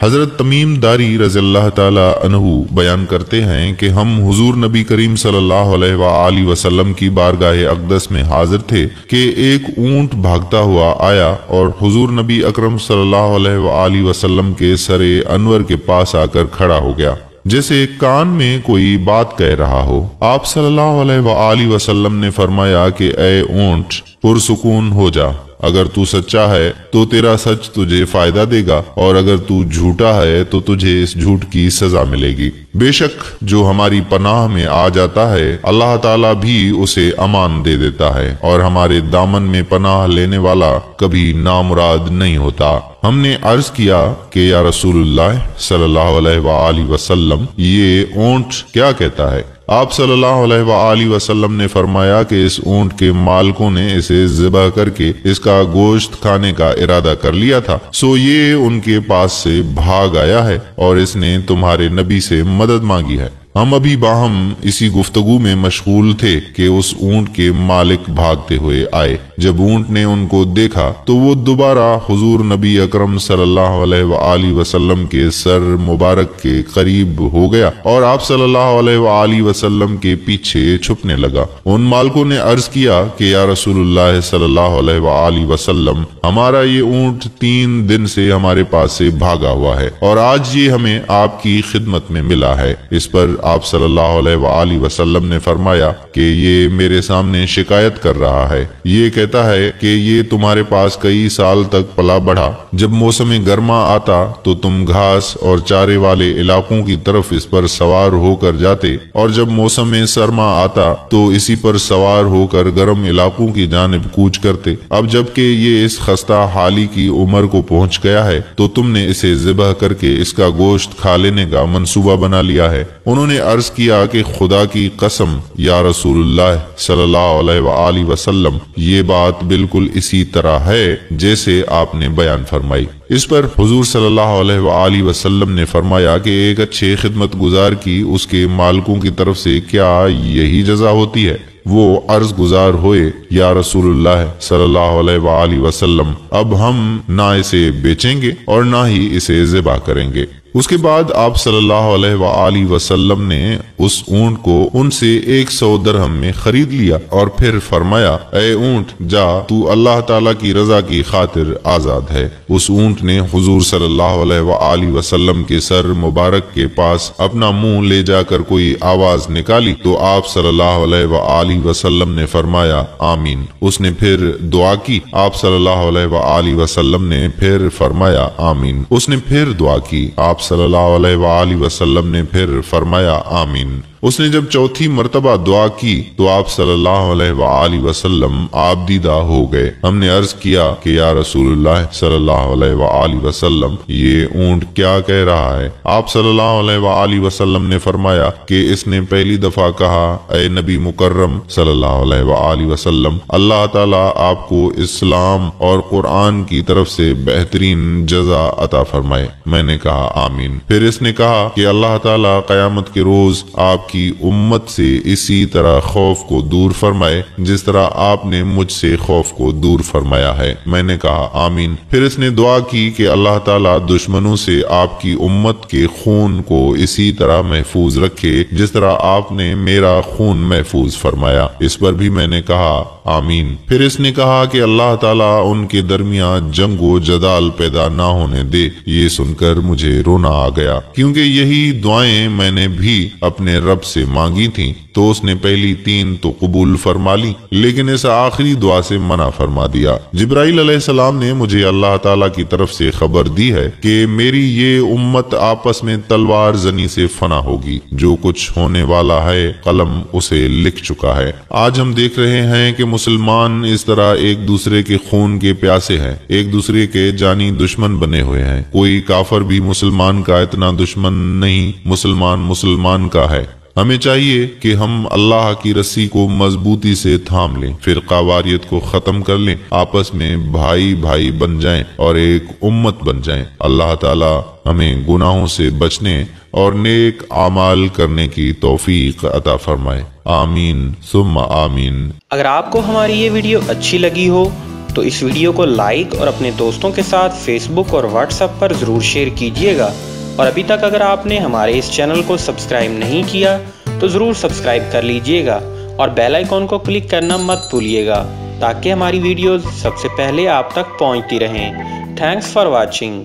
حضرت تمیم داری رضی اللہ تعالی عنہ بیان کرتے ہیں کہ ہم حضور نبی کریم صلی اللہ علیہ وآلہ وسلم کی بارگاہ اقدس میں حاضر تھے کہ ایک اونٹ بھاگتا ہوا آیا اور حضور نبی اکرم صلی اللہ علیہ وآلہ وسلم کے سر انور کے پاس آ کر کھڑا ہو گیا، جیسے کان میں کوئی بات کہہ رہا ہو۔ آپ صلی اللہ علیہ وآلہ وسلم نے فرمایا کہ اے اونٹ، پرسکون ہو جا، اگر تو سچا ہے تو تیرا سچ تجھے فائدہ دے گا، اور اگر تو جھوٹا ہے تو تجھے اس جھوٹ کی سزا ملے گی۔ بے شک جو ہماری پناہ میں آ جاتا ہے اللہ تعالیٰ بھی اسے امان دے دیتا ہے، اور ہمارے دامن میں پناہ لینے والا کبھی نامراد نہیں ہوتا۔ ہم نے عرض کیا کہ یا رسول اللہ صلی اللہ علیہ وآلہ وسلم، یہ اونٹ کیا کہتا ہے؟ آپ صلی اللہ علیہ وآلہ وسلم نے فرمایا کہ اس اونٹ کے مالکوں نے اسے ذبح کر کے اس کا گوشت کھانے کا ارادہ کر لیا تھا، سو یہ ان کے پاس سے بھاگ آیا ہے اور اس نے تمہارے نبی سے مدد مانگی ہے۔ ہم ابھی باہم اسی گفتگو میں مشغول تھے کہ اس اونٹ کے مالک بھاگتے ہوئے آئے۔ جب اونٹ نے ان کو دیکھا تو وہ دوبارہ حضور نبی اکرم صلی اللہ علیہ وآلہ وسلم کے سر مبارک کے قریب ہو گیا اور آپ صلی اللہ علیہ وآلہ وسلم کے پیچھے چھپنے لگا۔ ان مالکوں نے عرض کیا کہ یا رسول اللہ صلی اللہ علیہ وآلہ وسلم، ہمارا یہ اونٹ 3 دن سے ہمارے پاس سے بھاگا ہوا ہے اور آج یہ ہمیں آپ کی خدمت میں ملا ہے۔ اس پر آپ صلی اللہ علیہ وآلہ وسلم نے فرمایا کہ یہ میرے سامنے شکایت کر رہا ہے، یہ کہتا ہے کہ یہ تمہارے پاس کئی سال تک پلا بڑھا، جب موسم گرما آتا تو تم گھاس اور چارے والے علاقوں کی طرف اس پر سوار ہو کر جاتے، اور جب موسم سرما آتا تو اسی پر سوار ہو کر گرم علاقوں کی جانب کوچ کرتے۔ اب جب کہ یہ اس خستہ حالی کی عمر کو پہنچ گیا ہے تو تم نے اسے ذبح کر کے اس کا گوشت کھا لینے کا منصوبہ بنا لیا ہے۔ انہوں نے عرض کیا کہ خدا کی قسم یا رسول اللہ صلی اللہ علیہ وآلہ وسلم، یہ بات بالکل اسی طرح ہے جیسے آپ نے بیان فرمائی۔ اس پر حضور صلی اللہ علیہ وآلہ وسلم نے فرمایا کہ ایک اچھے خدمت گزار کی اس کے مالکوں کی طرف سے کیا یہی جزا ہوتی ہے؟ وہ عرض گزار ہوئے یا رسول اللہ صلی اللہ علیہ وآلہ وسلم، اب ہم نہ اسے بیچیں گے اور نہ ہی اسے ذبح کریں گے۔ اس کے بعد آپ صلی اللہ علیہ وآلہ وسلم نے اس اونٹ کو ان سے 100 درہم میں خرید لیا اور پھر فرمایا اے اونٹ جا، تو اللہ تعالیٰ کی رضا کی خاطر آزاد ہے۔ اس اونٹ نے حضور صلی اللہ علیہ وآلہ وسلم کے سر مبارک کے پاس اپنا منہ لے جا کر کوئی آواز نکالی تو آپ صلی اللہ علیہ وآلہ وسلم نے فرمایا آمین۔ اس نے پھر دعا کی، آپ صلی اللہ علیہ وآلہ وسلم نے پھر فرمایا آمین۔ اس نے پھر دعا کی، آپ صلی اللہ علیہ وآلہ وسلم نے پھر فرمایا آمین۔ اس نے جب چوتھی مرتبہ دعا کی تو آپ صلی اللہ علیہ وآلہ وسلم آپ دیدہ ہو گئے۔ ہم نے عرض کیا کہ یا رسول اللہ صلی اللہ علیہ وآلہ وسلم، یہ اونٹ کیا کہہ رہا ہے؟ آپ صلی اللہ علیہ وآلہ وسلم نے فرمایا کہ اس نے پہلی دفعہ کہا اے نبی مکرم صلی اللہ علیہ وآلہ وسلم، اللہ تعالیٰ آپ کو اسلام اور قرآن کی طرف سے بہترین جزا عطا فرمائے۔ میں نے کہا آمین۔ پھر اس نے کہا کہ اللہ تعالیٰ قیامت کے روز آپ کی امت سے اسی طرح خوف کو دور فرمائے جس طرح آپ نے مجھ سے خوف کو دور فرمایا ہے۔ میں نے کہا آمین۔ پھر اس نے دعا کی کہ اللہ تعالیٰ دشمنوں سے آپ کی امت کے خون کو اسی طرح محفوظ رکھے جس طرح آپ نے میرا خون محفوظ فرمایا۔ اس پر بھی میں نے کہا آمین۔ پھر اس نے کہا کہ اللہ تعالیٰ ان کے درمیان جنگ و جدال پیدا نہ ہونے دے۔ یہ سن کر مجھے رونا آ گیا، کیونکہ یہی دعائیں میں نے بھی اپنے رب سے مانگی تھیں، تو اس نے پہلی 3 تو قبول فرما لی لیکن اس آخری دعا سے منع فرما دیا۔ جبرائیل علیہ السلام نے مجھے اللہ تعالیٰ کی طرف سے خبر دی ہے کہ میری یہ امت آپس میں تلوار زنی سے فنا ہوگی، جو کچھ ہونے والا ہے قلم اسے لکھ چکا ہے۔ آج ہم دیکھ رہے ہیں کہ مسلمان اس طرح ایک دوسرے کے خون کے پیاسے ہیں، ایک دوسرے کے جانی دشمن بنے ہوئے ہیں۔ کوئی کافر بھی مسلمان کا اتنا دشمن نہیں، مسلمان کا ہے۔ ہمیں چاہیے کہ ہم اللہ کی رسی کو مضبوطی سے تھام لیں، فرقہ واریت کو ختم کر لیں، آپس میں بھائی بھائی بن جائیں اور ایک امت بن جائیں۔ اللہ تعالی ہمیں گناہوں سے بچنے اور نیک اعمال کرنے کی توفیق عطا فرمائے۔ آمین ثم آمین۔ اگر آپ کو ہماری یہ ویڈیو اچھی لگی ہو تو اس ویڈیو کو لائک اور اپنے دوستوں کے ساتھ فیس بک اور واٹس ایپ پر ضرور شیئر کیجیے گا، اور ابھی تک اگر آپ نے ہمارے اس چینل کو سبسکرائب نہیں کیا تو ضرور سبسکرائب کر لیجیے گا اور بیل آئیکن کو کلک کرنا مت بھولیے گا تاکہ ہماری ویڈیوز سب سے پہلے آپ تک پہنچتی رہیں۔ Thanks for watching.